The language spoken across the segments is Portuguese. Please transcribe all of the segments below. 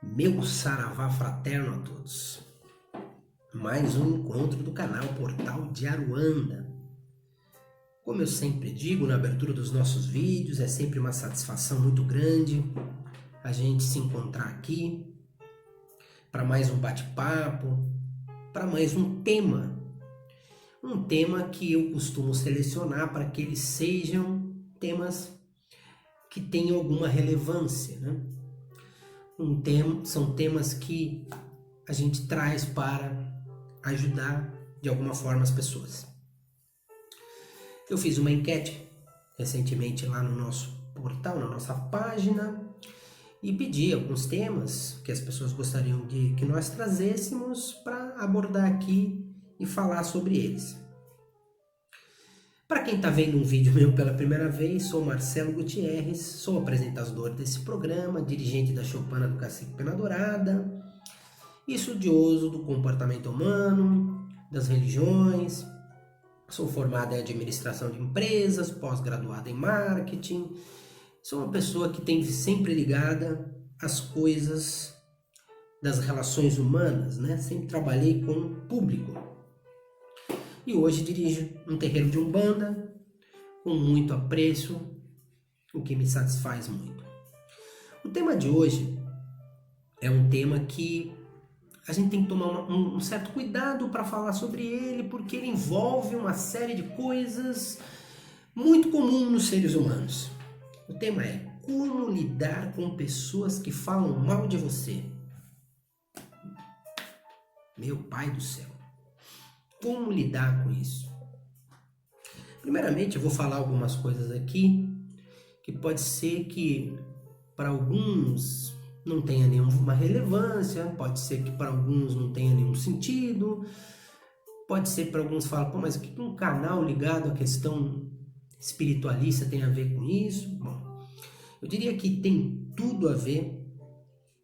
Meu saravá fraterno a todos. Mais um encontro do canal Portal de Aruanda. Como eu sempre digo na abertura dos nossos vídeos, é sempre uma satisfação muito grande a gente se encontrar aqui para mais um bate-papo, para mais um tema. Um tema que eu costumo selecionar para que eles sejam temas que tenham alguma relevância, né? São temas que a gente traz para ajudar de alguma forma as pessoas. Eu fiz uma enquete recentemente lá no nosso portal, na nossa página, e pedi alguns temas que as pessoas gostariam de que nós trazêssemos para abordar aqui e falar sobre eles. Para quem está vendo um vídeo meu pela primeira vez, sou Marcelo Gutierrez, sou apresentador desse programa, dirigente da Choupana do Cacique Pena Dourada, estudioso do comportamento humano, das religiões. Sou formado em administração de empresas, pós-graduado em marketing. Sou uma pessoa que tem sempre ligada às coisas das relações humanas, né? Sempre trabalhei com o público. E hoje dirijo um terreiro de Umbanda com muito apreço, o que me satisfaz muito. O tema de hoje é um tema que a gente tem que tomar um certo cuidado para falar sobre ele, porque ele envolve uma série de coisas muito comuns nos seres humanos. O tema é como lidar com pessoas que falam mal de você. Meu pai do céu. Como lidar com isso? Primeiramente, eu vou falar algumas coisas aqui que pode ser que para alguns não tenha nenhuma relevância, pode ser que para alguns não tenha nenhum sentido, pode ser para alguns falam, pô, mas o que um canal ligado à questão espiritualista tem a ver com isso? Bom, eu diria que tem tudo a ver.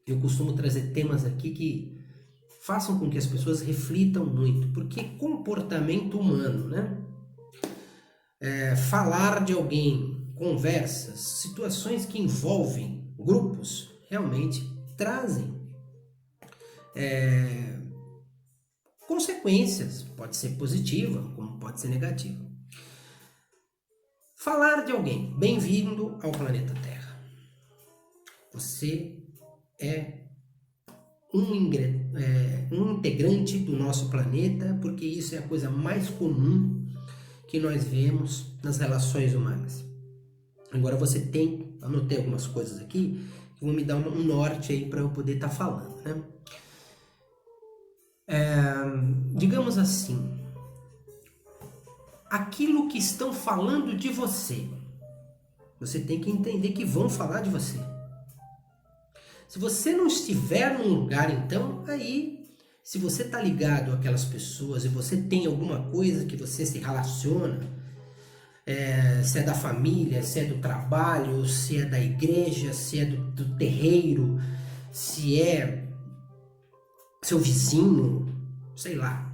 Eu costumo trazer temas aqui que façam com que as pessoas reflitam muito, porque comportamento humano, né? Falar de alguém, conversas, situações que envolvem grupos, realmente trazem consequências. Pode ser positiva, como pode ser negativa. Falar de alguém, bem-vindo ao planeta Terra. Você é um integrante do nosso planeta, porque isso é a coisa mais comum que nós vemos nas relações humanas. Agora você tem, anotei algumas coisas aqui, que vão me dar um norte aí para eu poder estar falando, né? Digamos assim, aquilo que estão falando de você, você tem que entender que vão falar de você. Se você não estiver num lugar, então, aí, se você está ligado àquelas pessoas e você tem alguma coisa que você se relaciona, se é da família, se é do trabalho, se é da igreja, se é do terreiro, se é seu vizinho, sei lá.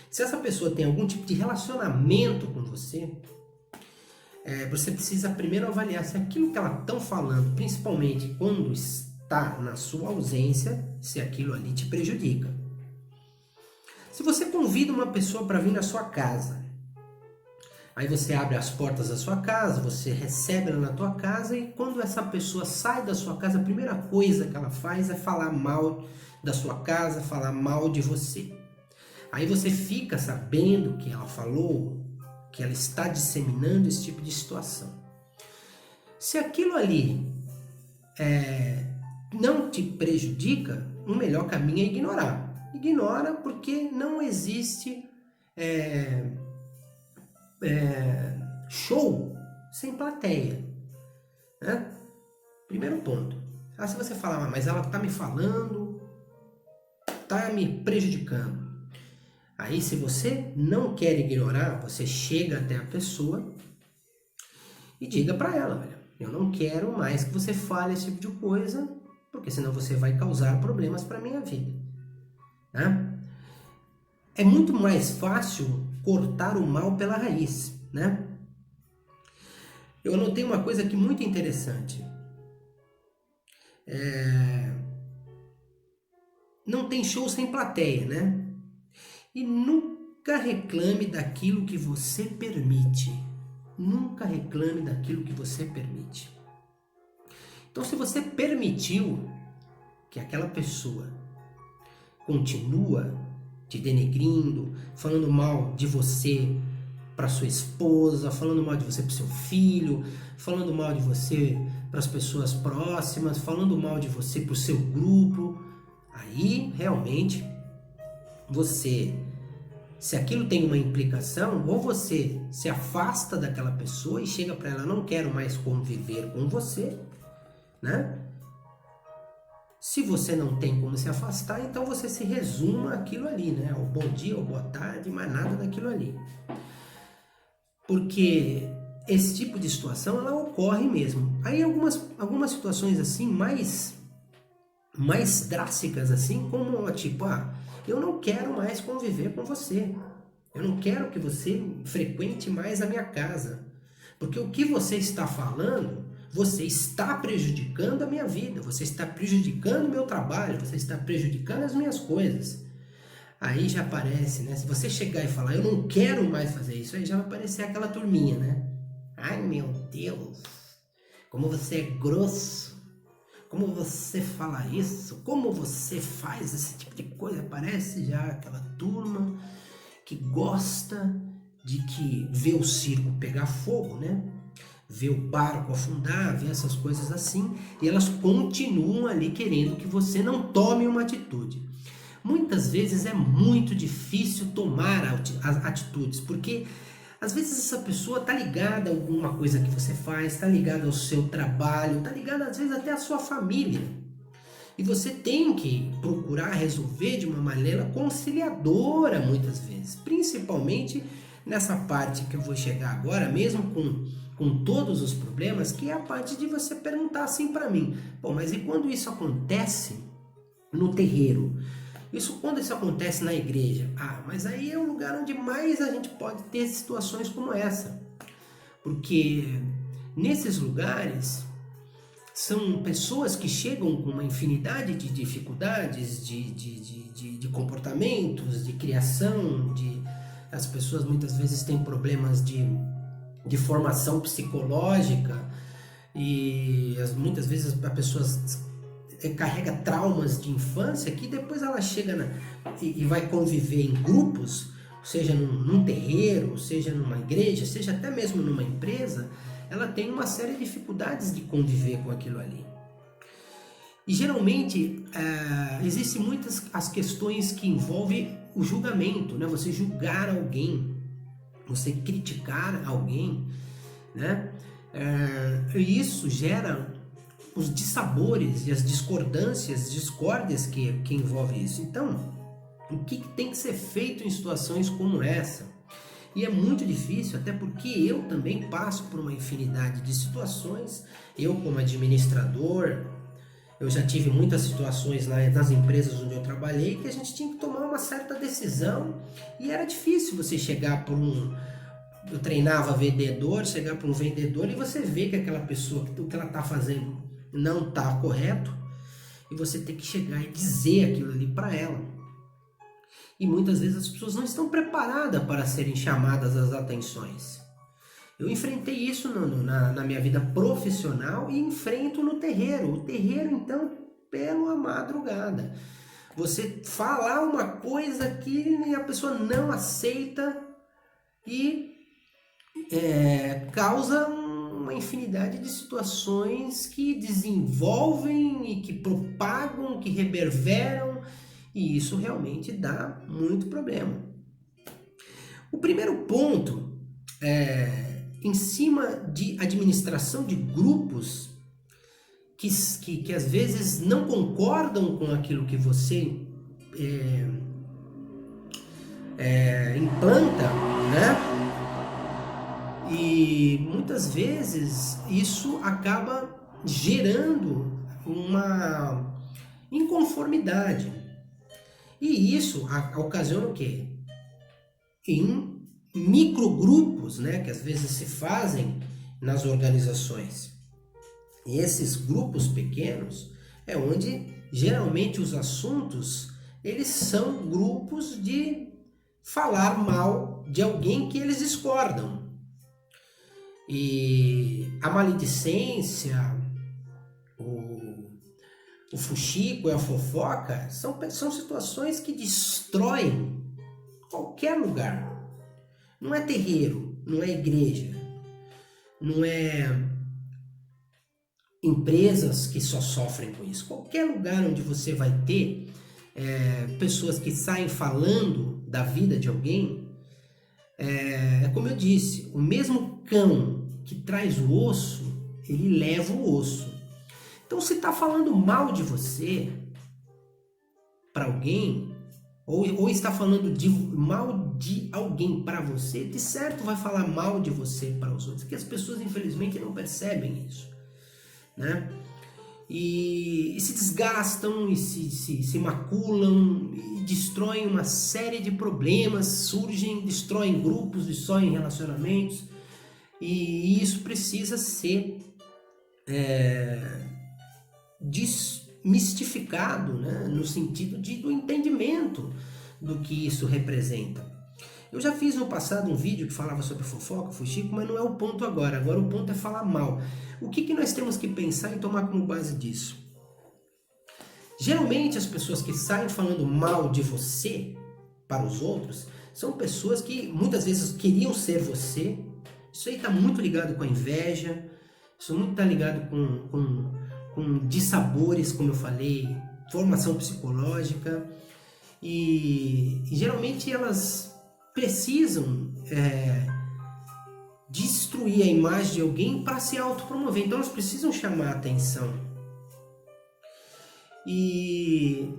Se essa pessoa tem algum tipo de relacionamento com você, você precisa primeiro avaliar se aquilo que ela está falando, principalmente quando está na sua ausência, se aquilo ali te prejudica. Se você convida uma pessoa para vir na sua casa, aí você abre as portas da sua casa, você recebe ela na tua casa e quando essa pessoa sai da sua casa, a primeira coisa que ela faz é falar mal da sua casa, falar mal de você. Aí você fica sabendo que ela falou, que ela está disseminando esse tipo de situação. Se aquilo ali não te prejudica, o melhor caminho é ignorar. Ignora porque não existe show sem plateia, né? Primeiro ponto. Se você falar, mas ela está me falando, está me prejudicando. Aí se você não quer ignorar, você chega até a pessoa e diga para ela, olha, eu não quero mais que você fale esse tipo de coisa, porque senão você vai causar problemas para a minha vida, né? É muito mais fácil cortar o mal pela raiz, né? Eu anotei uma coisa aqui muito interessante. não tem show sem plateia, né? E nunca reclame daquilo que você permite. Nunca reclame daquilo que você permite. Então, se você permitiu que aquela pessoa continua te denegrindo, falando mal de você para sua esposa, falando mal de você para seu filho, falando mal de você para as pessoas próximas, falando mal de você para o seu grupo, aí realmente você, se aquilo tem uma implicação, ou você se afasta daquela pessoa e chega para ela, não quero mais conviver com você, né? Se você não tem como se afastar, então você se resuma aquilo ali, né? O bom dia ou boa tarde, mais nada daquilo ali. Porque esse tipo de situação, ela ocorre mesmo. Aí algumas situações assim, mais drásticas assim, como tipo, eu não quero mais conviver com você. Eu não quero que você frequente mais a minha casa. Porque o que você está falando, você está prejudicando a minha vida, você está prejudicando o meu trabalho, você está prejudicando as minhas coisas. Aí já aparece, né? Se você chegar e falar, eu não quero mais fazer isso, aí já vai aparecer aquela turminha, né? Ai, meu Deus, como você é grosso, como você fala isso, como você faz esse tipo de coisa. Aparece já aquela turma que gosta de que vê o circo pegar fogo, né? Vê o barco afundar, vê essas coisas assim, e elas continuam ali querendo que você não tome uma atitude. Muitas vezes é muito difícil tomar atitudes, porque às vezes essa pessoa está ligada a alguma coisa que você faz, está ligada ao seu trabalho, está ligada às vezes até à sua família. E você tem que procurar resolver de uma maneira conciliadora muitas vezes, principalmente nessa parte que eu vou chegar agora, mesmo com todos os problemas, que é a parte de você perguntar assim para mim, bom, mas e quando isso acontece no terreiro? Quando isso acontece na igreja? Mas aí é um lugar onde mais a gente pode ter situações como essa. Porque nesses lugares são pessoas que chegam com uma infinidade de dificuldades, de comportamentos, de criação, as pessoas muitas vezes têm problemas de formação psicológica e muitas vezes a pessoa carrega traumas de infância que depois ela chega e vai conviver em grupos, seja num terreiro, seja numa igreja, seja até mesmo numa empresa, ela tem uma série de dificuldades de conviver com aquilo ali. E geralmente existem muitas as questões que envolvem o julgamento, né? Você julgar alguém, você criticar alguém, né? E isso gera os dissabores e as discórdias que envolve isso. Então, o que tem que ser feito em situações como essa? E é muito difícil, até porque eu também passo por uma infinidade de situações. Eu, como administrador, eu já tive muitas situações nas empresas onde eu trabalhei que a gente tinha que tomar uma certa decisão e era difícil você chegar por eu treinava vendedor, chegar para um vendedor e você vê que aquela pessoa, o que ela está fazendo não está correto e você tem que chegar e dizer aquilo ali para ela. E muitas vezes as pessoas não estão preparadas para serem chamadas às atenções. Eu enfrentei isso na minha vida profissional e enfrento no terreiro. O terreiro, então, pela madrugada. Você falar uma coisa que a pessoa não aceita e causa uma infinidade de situações que desenvolvem e que propagam, que reverberam, e isso realmente dá muito problema. O primeiro ponto em cima de administração de grupos que às vezes não concordam com aquilo que você implanta, né? E muitas vezes isso acaba gerando uma inconformidade. E isso ocasiona o quê? Em microgrupos, né, que às vezes se fazem nas organizações. E esses grupos pequenos é onde geralmente os assuntos eles são grupos de falar mal de alguém que eles discordam. E a maledicência, o fuxico e a fofoca são situações que destroem qualquer lugar. Não é terreiro, não é igreja, não é empresas que só sofrem com isso. Qualquer lugar onde você vai ter pessoas que saem falando da vida de alguém, é como eu disse, o mesmo cão que traz o osso, ele leva o osso. Então, se está falando mal de você para alguém, ou está falando mal de alguém para você, de certo vai falar mal de você para os outros, porque as pessoas infelizmente não percebem isso, né? E se desgastam e se maculam e destroem uma série de problemas, destroem grupos, destroem relacionamentos, e isso precisa ser desmistificado, né? No sentido do entendimento do que isso representa. Eu já fiz no passado um vídeo que falava sobre fofoca, fuxico, mas não é o ponto agora. Agora o ponto é falar mal. O que nós temos que pensar e tomar como base disso? Geralmente as pessoas que saem falando mal de você para os outros são pessoas que muitas vezes queriam ser você. Isso aí está muito ligado com a inveja, isso muito está ligado com dissabores, como eu falei, formação psicológica, e geralmente elas precisam destruir a imagem de alguém para se autopromover, então elas precisam chamar a atenção. E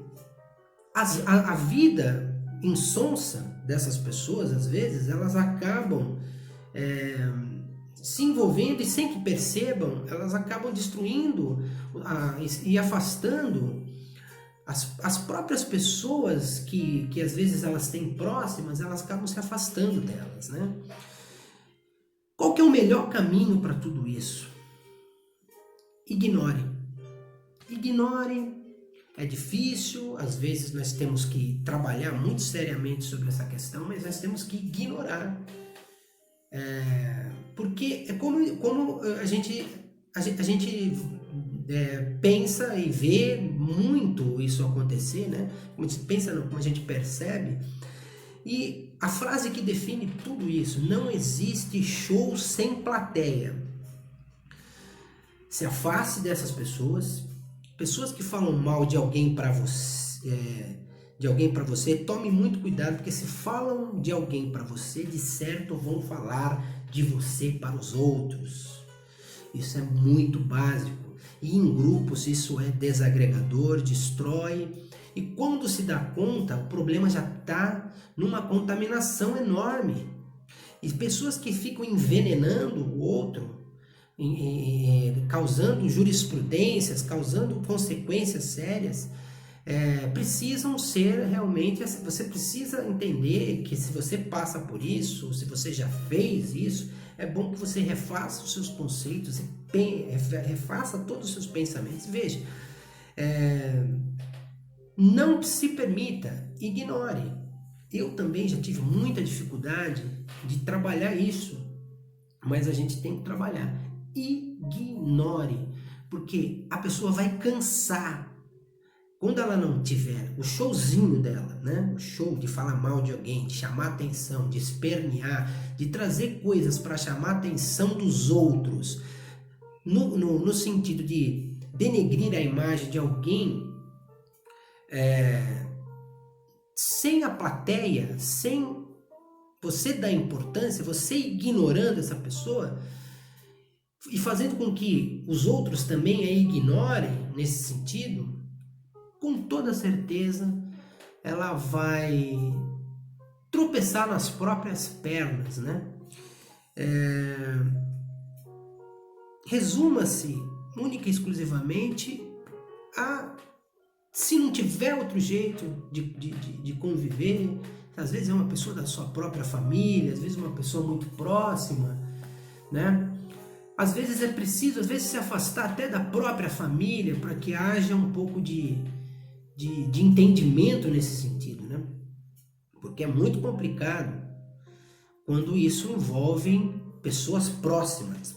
a vida insonsa dessas pessoas, às vezes, elas acabam se envolvendo e sem que percebam, elas acabam destruindo e afastando as próprias pessoas que às vezes elas têm próximas, elas acabam se afastando delas, né? Qual que é o melhor caminho para tudo isso? Ignore. Ignore. É difícil, às vezes nós temos que trabalhar muito seriamente sobre essa questão, mas nós temos que ignorar. Porque é como a gente pensa e vê muito isso acontecer, né? Como a gente pensa, como a gente percebe. E a frase que define tudo isso: não existe show sem plateia. Se afaste dessas pessoas que falam mal de alguém para você, tome muito cuidado, porque se falam de alguém para você, de certo vão falar de você para os outros. Isso é muito básico. E em grupos isso é desagregador, destrói. E quando se dá conta, o problema já está numa contaminação enorme. E pessoas que ficam envenenando o outro, causando jurisprudências, causando consequências sérias, precisam ser realmente... Você precisa entender que se você passa por isso, se você já fez isso, é bom que você refaça os seus conceitos, refaça todos os seus pensamentos. Veja, não se permita, ignore. Eu também já tive muita dificuldade de trabalhar isso, mas a gente tem que trabalhar. Ignore, porque a pessoa vai cansar. Quando ela não tiver o showzinho dela, né? O show de falar mal de alguém, de chamar atenção, de espernear, de trazer coisas para chamar a atenção dos outros, no sentido de denegrir a imagem de alguém, sem a plateia, sem você dar importância, você ignorando essa pessoa e fazendo com que os outros também a ignorem nesse sentido, com toda certeza ela vai tropeçar nas próprias pernas, né? Resuma-se única e exclusivamente a, se não tiver outro jeito de conviver, às vezes é uma pessoa da sua própria família, às vezes uma pessoa muito próxima, né? Às vezes é preciso, às vezes, se afastar até da própria família para que haja um pouco de de entendimento nesse sentido, né? Porque é muito complicado quando isso envolve pessoas próximas.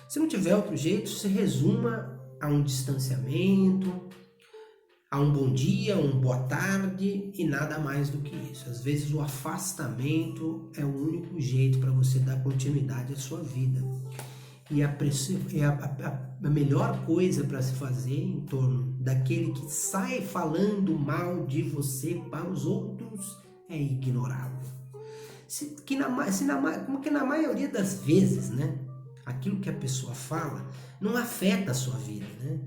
Se não tiver outro jeito, se resuma a um distanciamento, a um bom dia, uma boa tarde e nada mais do que isso. Às vezes o afastamento é o único jeito para você dar continuidade à sua vida. E a melhor coisa para se fazer em torno daquele que sai falando mal de você para os outros é ignorá-lo. Como que na maioria das vezes, né, aquilo que a pessoa fala não afeta a sua vida, né?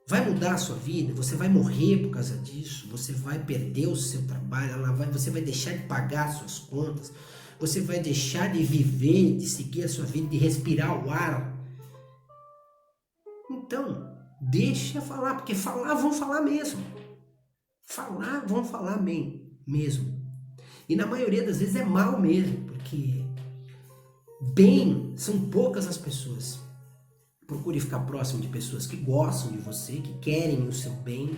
Vai mudar a sua vida, você vai morrer por causa disso, você vai perder o seu trabalho, você vai deixar de pagar suas contas, você vai deixar de viver, de seguir a sua vida, de respirar o ar. Então, deixa falar, porque falar vão falar mesmo. Falar vão falar mesmo. E na maioria das vezes é mal mesmo, porque bem são poucas as pessoas. Procure ficar próximo de pessoas que gostam de você, que querem o seu bem,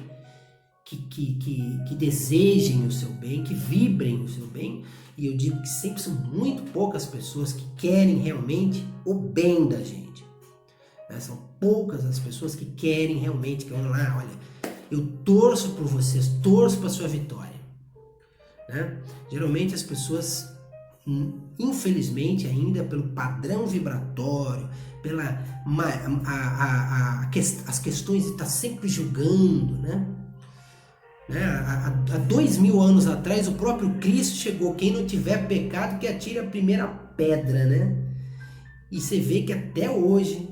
que desejem o seu bem, que vibrem o seu bem. E eu digo que sempre são muito poucas pessoas que querem realmente o bem da gente. São poucas as pessoas que querem realmente, que vão lá, olha, eu torço por vocês, torço para a sua vitória. Né? Geralmente as pessoas, infelizmente ainda pelo padrão vibratório, as questões de estar sempre julgando, né? Há 2000 anos atrás o próprio Cristo chegou, quem não tiver pecado que atire a primeira pedra, né? E você vê que até hoje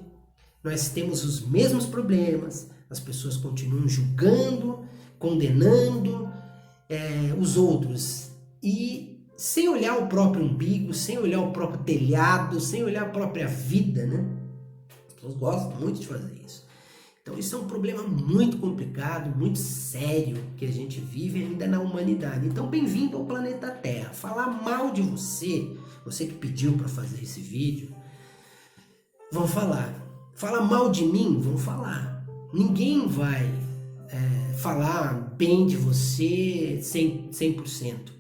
nós temos os mesmos problemas, as pessoas continuam julgando, condenando os outros e sem olhar o próprio umbigo, sem olhar o próprio telhado, sem olhar a própria vida, né? As pessoas gostam muito de fazer isso. Então isso é um problema muito complicado, muito sério que a gente vive ainda na humanidade. Então bem-vindo ao planeta Terra. Falar mal de você, você que pediu para fazer esse vídeo, vão falar. Falar mal de mim, vão falar. Ninguém vai falar bem de você 100%.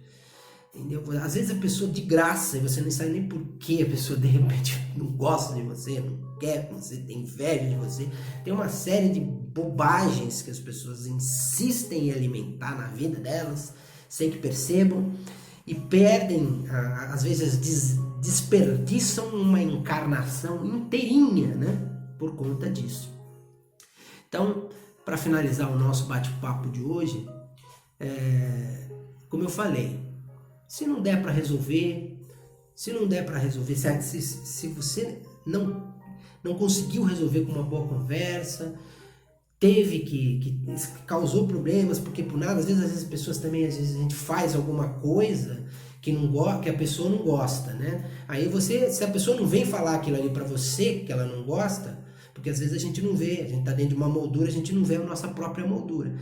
Entendeu? Às vezes a pessoa de graça, e você não sabe nem por que a pessoa de repente não gosta de você, não quer que você, tem inveja de você. Tem uma série de bobagens que as pessoas insistem em alimentar na vida delas, sem que percebam, e perdem, às vezes desperdiçam uma encarnação inteirinha, né? Por conta disso. Então, para finalizar o nosso bate-papo de hoje, como eu falei, se não der para resolver, se você não conseguiu resolver com uma boa conversa, teve que causou problemas, porque por nada, às vezes as pessoas também, às vezes a gente faz alguma coisa que a pessoa não gosta, né? Aí se a pessoa não vem falar aquilo ali para você, que ela não gosta, porque às vezes a gente não vê, a gente tá dentro de uma moldura, a gente não vê a nossa própria moldura.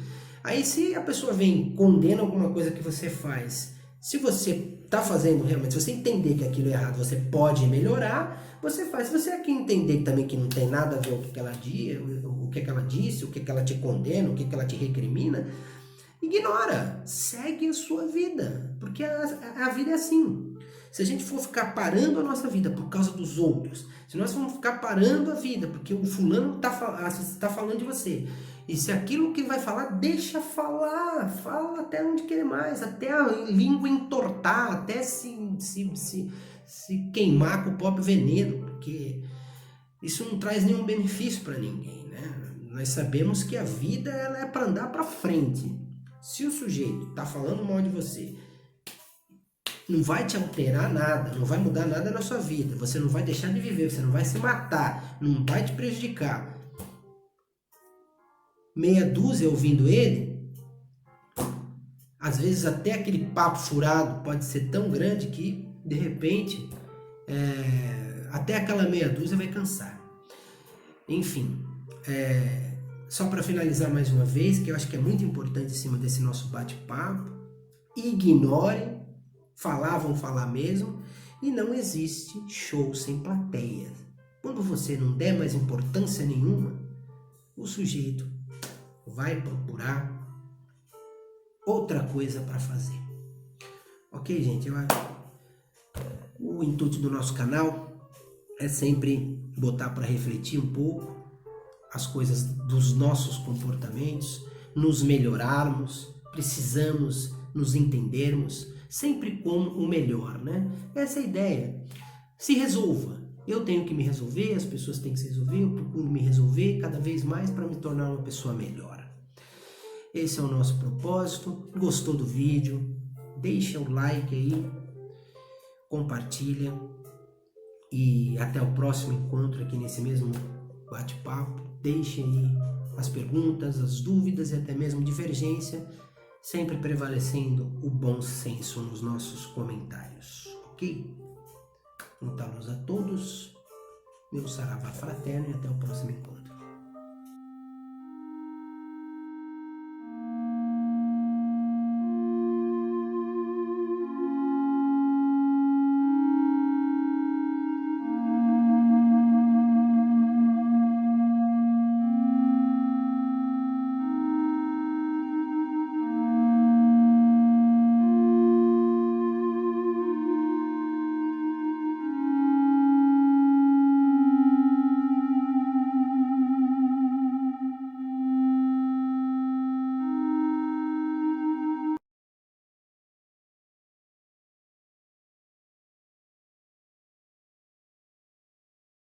Aí se a pessoa vem, condena alguma coisa que você faz, se você está fazendo realmente, se você entender que aquilo é errado, você pode melhorar, você faz. Se você aqui entender também que não tem nada a ver o que ela disse, o que ela te condena, o que ela te recrimina, ignora, segue a sua vida, porque a vida é assim. Se a gente for ficar parando a nossa vida por causa dos outros, se nós formos ficar parando a vida porque o fulano está falando de você, e se aquilo que vai falar, deixa falar, fala até onde querer mais, até a língua entortar, até se queimar com o próprio veneno, porque isso não traz nenhum benefício para ninguém, né? Nós sabemos que a vida ela é para andar para frente. Se o sujeito está falando mal de você, não vai te alterar nada, não vai mudar nada na sua vida, você não vai deixar de viver, você não vai se matar, não vai te prejudicar. Meia dúzia ouvindo ele, às vezes até aquele papo furado pode ser tão grande que, de repente, até aquela meia dúzia vai cansar. Enfim, só para finalizar mais uma vez, que eu acho que é muito importante em cima desse nosso bate-papo, ignore, vão falar mesmo, e não existe show sem plateia. Quando você não der mais importância nenhuma, o sujeito vai procurar outra coisa para fazer. Ok, gente? O intuito do nosso canal é sempre botar para refletir um pouco as coisas dos nossos comportamentos, nos melhorarmos, precisamos nos entendermos, sempre como o melhor, né? Essa é a ideia. Se resolva. Eu tenho que me resolver, as pessoas têm que se resolver, eu procuro me resolver cada vez mais para me tornar uma pessoa melhor. Esse é o nosso propósito. Gostou do vídeo? Deixa o like aí, compartilha e até o próximo encontro aqui nesse mesmo bate-papo. Deixe aí as perguntas, as dúvidas e até mesmo divergência, sempre prevalecendo o bom senso nos nossos comentários, ok? Muita luz a todos, meu saravá fraterno e até o próximo encontro.